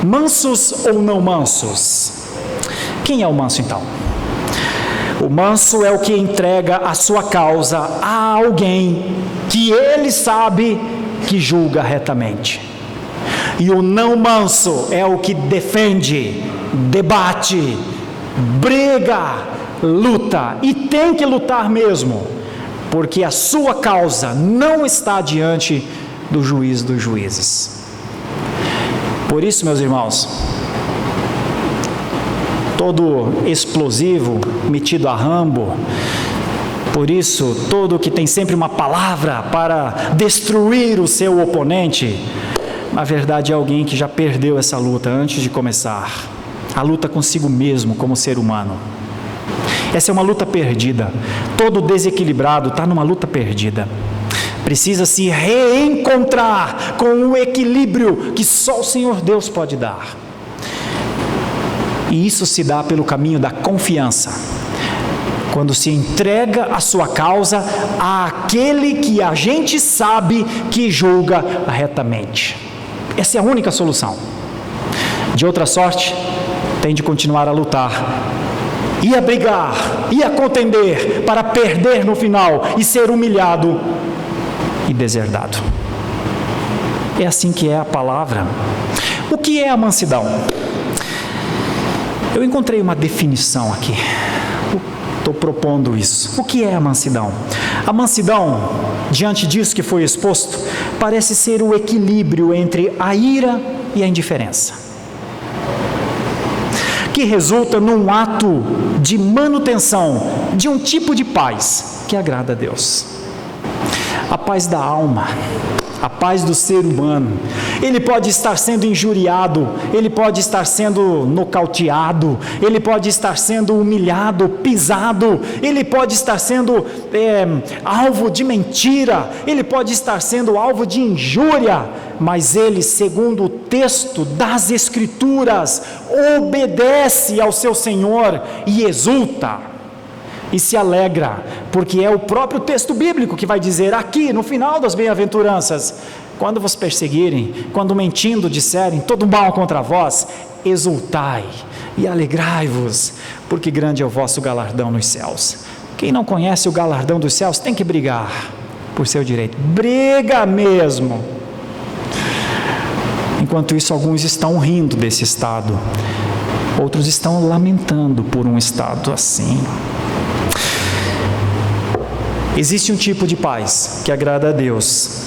Mansos ou não mansos? Quem é o manso então? O manso é o que entrega a sua causa a alguém que ele sabe que julga retamente. E o não manso é o que defende, debate, briga, luta, e tem que lutar mesmo, porque a sua causa não está diante do juiz dos juízes. Por isso, meus irmãos, todo explosivo metido a Rambo, por isso, todo que tem sempre uma palavra para destruir o seu oponente, na verdade é alguém que já perdeu essa luta antes de começar, a luta consigo mesmo como ser humano. Essa é uma luta perdida. Todo desequilibrado está numa luta perdida. Precisa se reencontrar com o equilíbrio que só o Senhor Deus pode dar. E isso se dá pelo caminho da confiança. Quando se entrega a sua causa àquele que a gente sabe que julga retamente. Essa é a única solução. De outra sorte, tem de continuar a lutar, e a brigar, e a contender, para perder no final, e ser humilhado e deserdado. É assim que é a palavra. O que é a mansidão? Eu encontrei uma definição aqui. Estou propondo isso. O que é a mansidão? A mansidão, diante disso que foi exposto, parece ser o equilíbrio entre a ira e a indiferença, que resulta num ato de manutenção de um tipo de paz que agrada a Deus. A paz da alma, a paz do ser humano. Ele pode estar sendo injuriado, ele pode estar sendo nocauteado, ele pode estar sendo humilhado, pisado, ele pode estar sendo alvo de mentira, ele pode estar sendo alvo de injúria, mas ele, segundo o texto das Escrituras, obedece ao seu Senhor e exulta e se alegra, porque é o próprio texto bíblico que vai dizer aqui no final das bem-aventuranças: quando vos perseguirem, quando mentindo disserem todo mal contra vós, exultai e alegrai-vos, porque grande é o vosso galardão nos céus. Quem não conhece o galardão dos céus tem que brigar por seu direito, briga mesmo. Enquanto isso, alguns estão rindo desse estado, outros estão lamentando por um estado assim. Existe um tipo de paz que agrada a Deus.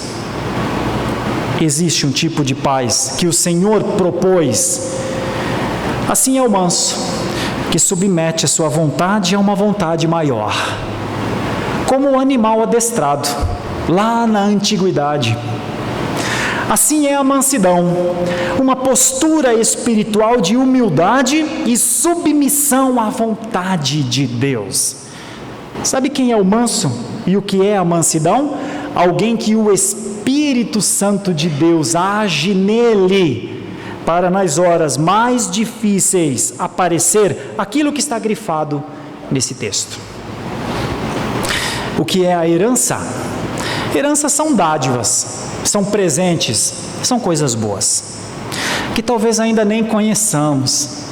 Existe um tipo de paz que o Senhor propôs. Assim é o manso, que submete a sua vontade a uma vontade maior, como um animal adestrado, lá na antiguidade. Assim é a mansidão, uma postura espiritual de humildade e submissão à vontade de Deus. Sabe quem é o manso e o que é a mansidão? Alguém que o Espírito Santo de Deus age nele, para nas horas mais difíceis aparecer aquilo que está grifado nesse texto. O que é a herança? Heranças são dádivas, são presentes, são coisas boas, que talvez ainda nem conheçamos.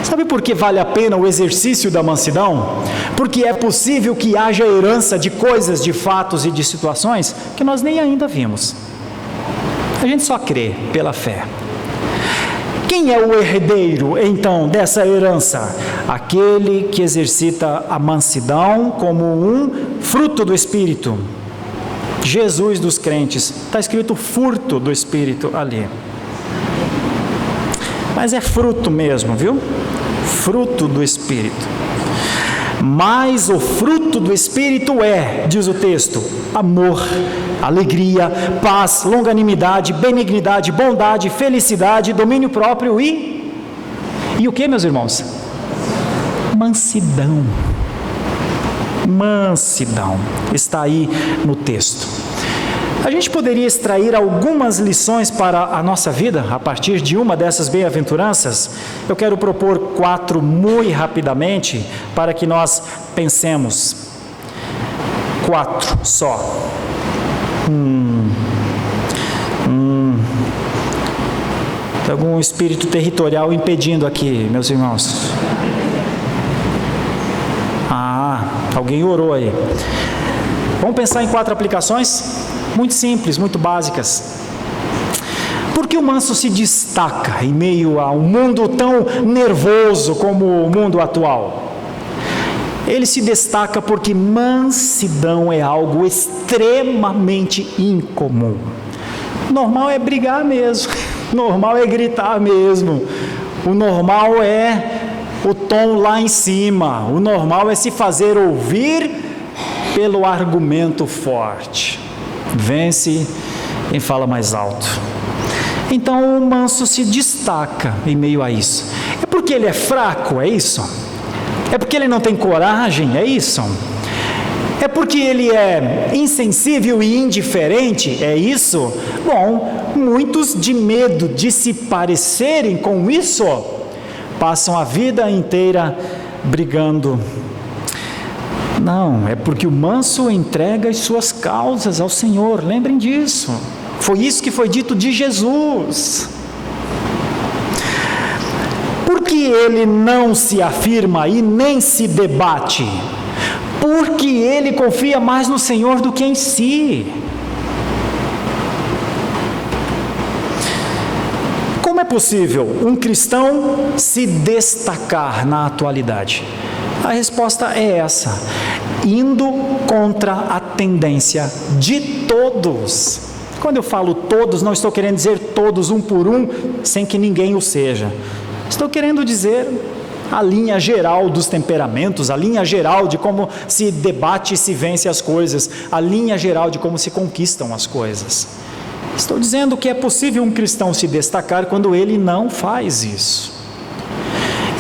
Sabe por que vale a pena o exercício da mansidão? Porque é possível que haja herança de coisas, de fatos e de situações que nós nem ainda vimos. A gente só crê pela fé. Quem é o herdeiro, então, dessa herança? Aquele que exercita a mansidão como um fruto do Espírito. Jesus dos crentes. Está escrito fruto do Espírito ali. Mas é fruto mesmo, viu? Fruto do Espírito. Mas o fruto do Espírito é, diz o texto, amor, alegria, paz, longanimidade, benignidade, bondade, felicidade, domínio próprio e o que, meus irmãos? Mansidão. Mansidão. Está aí no texto. A gente poderia extrair algumas lições para a nossa vida a partir de uma dessas bem-aventuranças. Eu quero propor 4 muito rapidamente para que nós pensemos. 4 só. Tem algum espírito territorial impedindo aqui, meus irmãos? Alguém orou aí. Vamos pensar em 4 aplicações? Muito simples, muito básicas. Por que o manso se destaca em meio a um mundo tão nervoso como o mundo atual? Ele se destaca porque mansidão é algo extremamente incomum. O normal é brigar mesmo, o normal é gritar mesmo, o normal é o tom lá em cima, o normal é se fazer ouvir pelo argumento forte. Vence quem fala mais alto. Então o manso se destaca em meio a isso. É porque ele é fraco, é isso? É porque ele não tem coragem, é isso? É porque ele é insensível e indiferente, é isso? Bom, muitos de medo de se parecerem com isso, passam a vida inteira brigando. Não, é porque o manso entrega as suas causas ao Senhor, lembrem disso. Foi isso que foi dito de Jesus. Porque ele não se afirma e nem se debate? Porque ele confia mais no Senhor do que em si. Como é possível um cristão se destacar na atualidade? A resposta é essa: indo contra a tendência de todos. Quando eu falo todos, não estou querendo dizer todos um por um, sem que ninguém o seja. Estou querendo dizer a linha geral dos temperamentos, a linha geral de como se debate e se vence as coisas, a linha geral de como se conquistam as coisas. Estou dizendo que é possível um cristão se destacar quando ele não faz isso.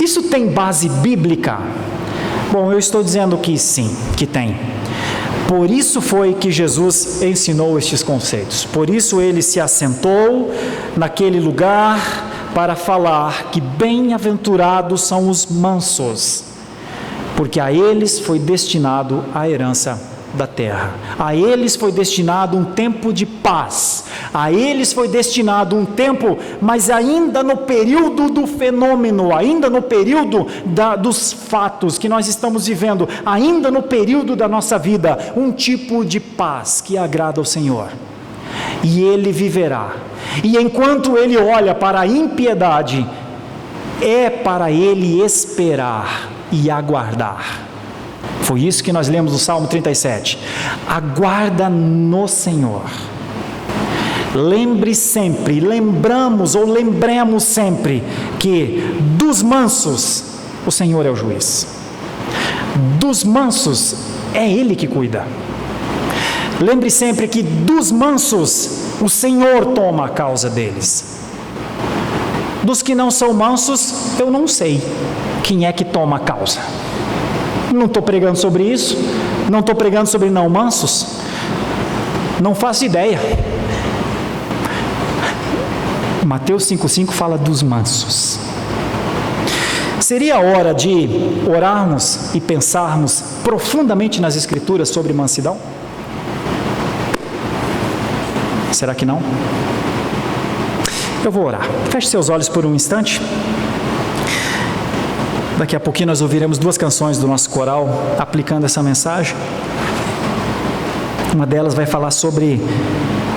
Isso tem base bíblica? Bom, eu estou dizendo que sim, que tem. Por isso foi que Jesus ensinou estes conceitos. Por isso ele se assentou naquele lugar para falar que bem-aventurados são os mansos, porque a eles foi destinado a herança da terra. A eles foi destinado um tempo de paz. A eles foi destinado um tempo, mas ainda no período do fenômeno, ainda no período dos fatos que nós estamos vivendo, ainda no período da nossa vida, um tipo de paz que agrada ao Senhor. E ele viverá. E enquanto ele olha para a impiedade, é para ele esperar e aguardar. Foi isso que nós lemos no Salmo 37. Aguarda no Senhor. Lembre sempre, lembremos sempre que dos mansos o Senhor é o juiz. Dos mansos é Ele que cuida. Lembre sempre que dos mansos o Senhor toma a causa deles. Dos que não são mansos, eu não sei quem é que toma a causa. Não estou pregando sobre isso, não estou pregando sobre não mansos, não faço ideia. Mateus 5,5 fala dos mansos. Seria hora de orarmos e pensarmos profundamente nas Escrituras sobre mansidão? Será que não? Eu vou orar. Feche seus olhos por um instante. Daqui a pouquinho nós ouviremos 2 canções do nosso coral aplicando essa mensagem. Uma delas vai falar sobre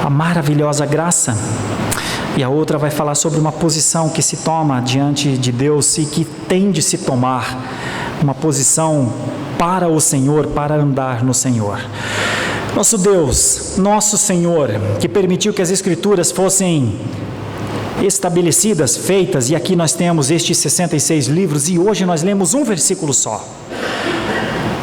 a a maravilhosa graça, e a outra vai falar sobre uma posição que se toma diante de Deus e que tem de se tomar, uma posição para o Senhor, para andar no Senhor. Nosso Deus, nosso Senhor, que permitiu que as Escrituras fossem estabelecidas, feitas, e aqui nós temos estes 66 livros, e hoje nós lemos um versículo só,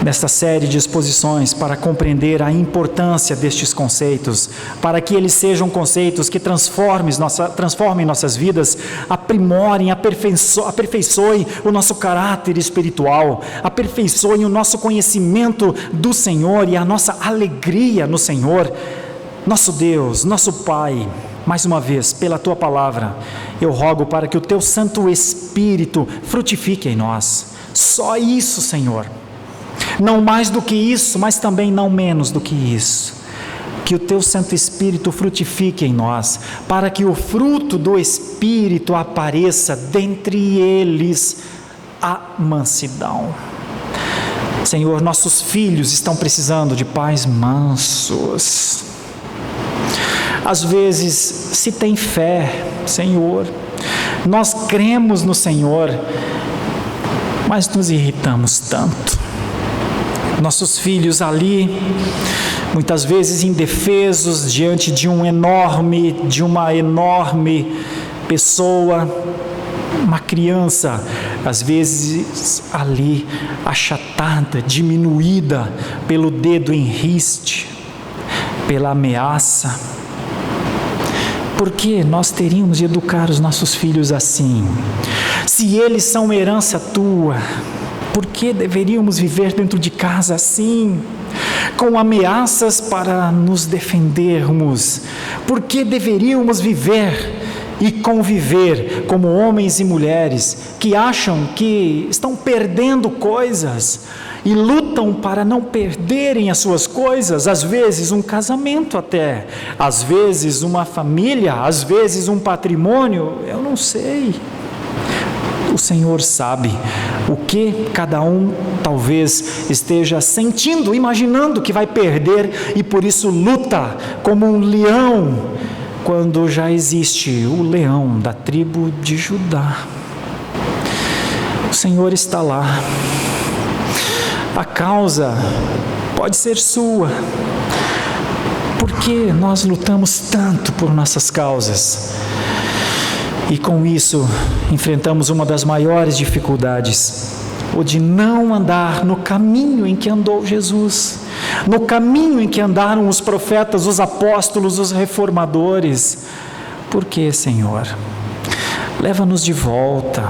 nesta série de exposições, para compreender a importância destes conceitos, para que eles sejam conceitos que transformem nossas vidas, aprimorem, aperfeiçoem o nosso caráter espiritual, aperfeiçoem o nosso conhecimento do Senhor e a nossa alegria no Senhor. Nosso Deus, nosso Pai, mais uma vez, pela Tua Palavra, eu rogo para que o Teu Santo Espírito frutifique em nós. Só isso, Senhor. Não mais do que isso, mas também não menos do que isso. Que o Teu Santo Espírito frutifique em nós, para que o fruto do Espírito apareça dentre eles, a mansidão. Senhor, nossos filhos estão precisando de pais mansos. Às vezes se tem fé, Senhor, nós cremos no Senhor, mas nos irritamos tanto. Nossos filhos ali, muitas vezes indefesos diante de uma enorme pessoa, uma criança, às vezes ali achatada, diminuída pelo dedo em riste, pela ameaça. Por que nós teríamos de educar os nossos filhos assim? Se eles são herança Tua, por que deveríamos viver dentro de casa assim, com ameaças para nos defendermos? Por que deveríamos viver e conviver como homens e mulheres que acham que estão perdendo coisas e lutam para não perderem as suas coisas? Às vezes um casamento até, às vezes uma família, às vezes um patrimônio, eu não sei. O Senhor sabe o que cada um talvez esteja sentindo, imaginando que vai perder e por isso luta como um leão, quando já existe o leão da tribo de Judá. O Senhor está lá. A causa pode ser sua. Por que nós lutamos tanto por nossas causas? E com isso, enfrentamos uma das maiores dificuldades, o de não andar no caminho em que andou Jesus, no caminho em que andaram os profetas, os apóstolos, os reformadores. Por que, Senhor? Leva-nos de volta,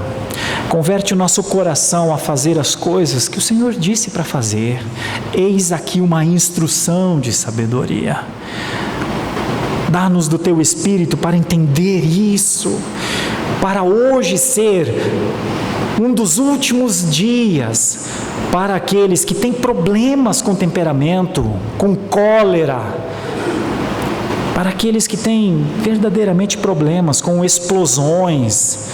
converte o nosso coração a fazer as coisas que o Senhor disse para fazer. Eis aqui uma instrução de sabedoria. Dá-nos do Teu Espírito para entender isso, para hoje ser um dos últimos dias para aqueles que têm problemas com temperamento, com cólera, para aqueles que têm verdadeiramente problemas com explosões,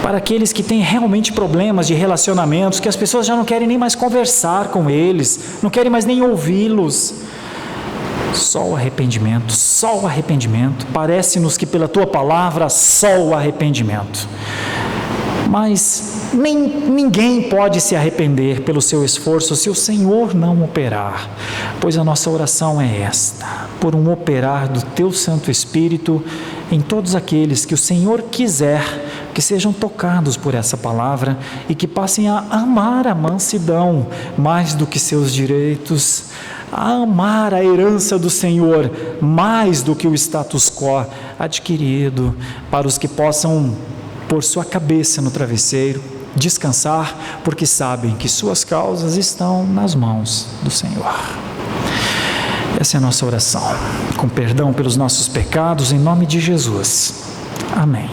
para aqueles que têm realmente problemas de relacionamentos, que as pessoas já não querem nem mais conversar com eles, não querem mais nem ouvi-los. Só o arrependimento, parece-nos que pela Tua Palavra, só o arrependimento. Mas ninguém pode se arrepender pelo seu esforço se o Senhor não operar, pois a nossa oração é esta: por um operar do Teu Santo Espírito em todos aqueles que o Senhor quiser que sejam tocados por essa palavra e que passem a amar a mansidão mais do que seus direitos, a amar a herança do Senhor mais do que o status quo adquirido, para os que possam pôr sua cabeça no travesseiro, descansar, porque sabem que suas causas estão nas mãos do Senhor. Essa é a nossa oração, com perdão pelos nossos pecados, em nome de Jesus. Amém.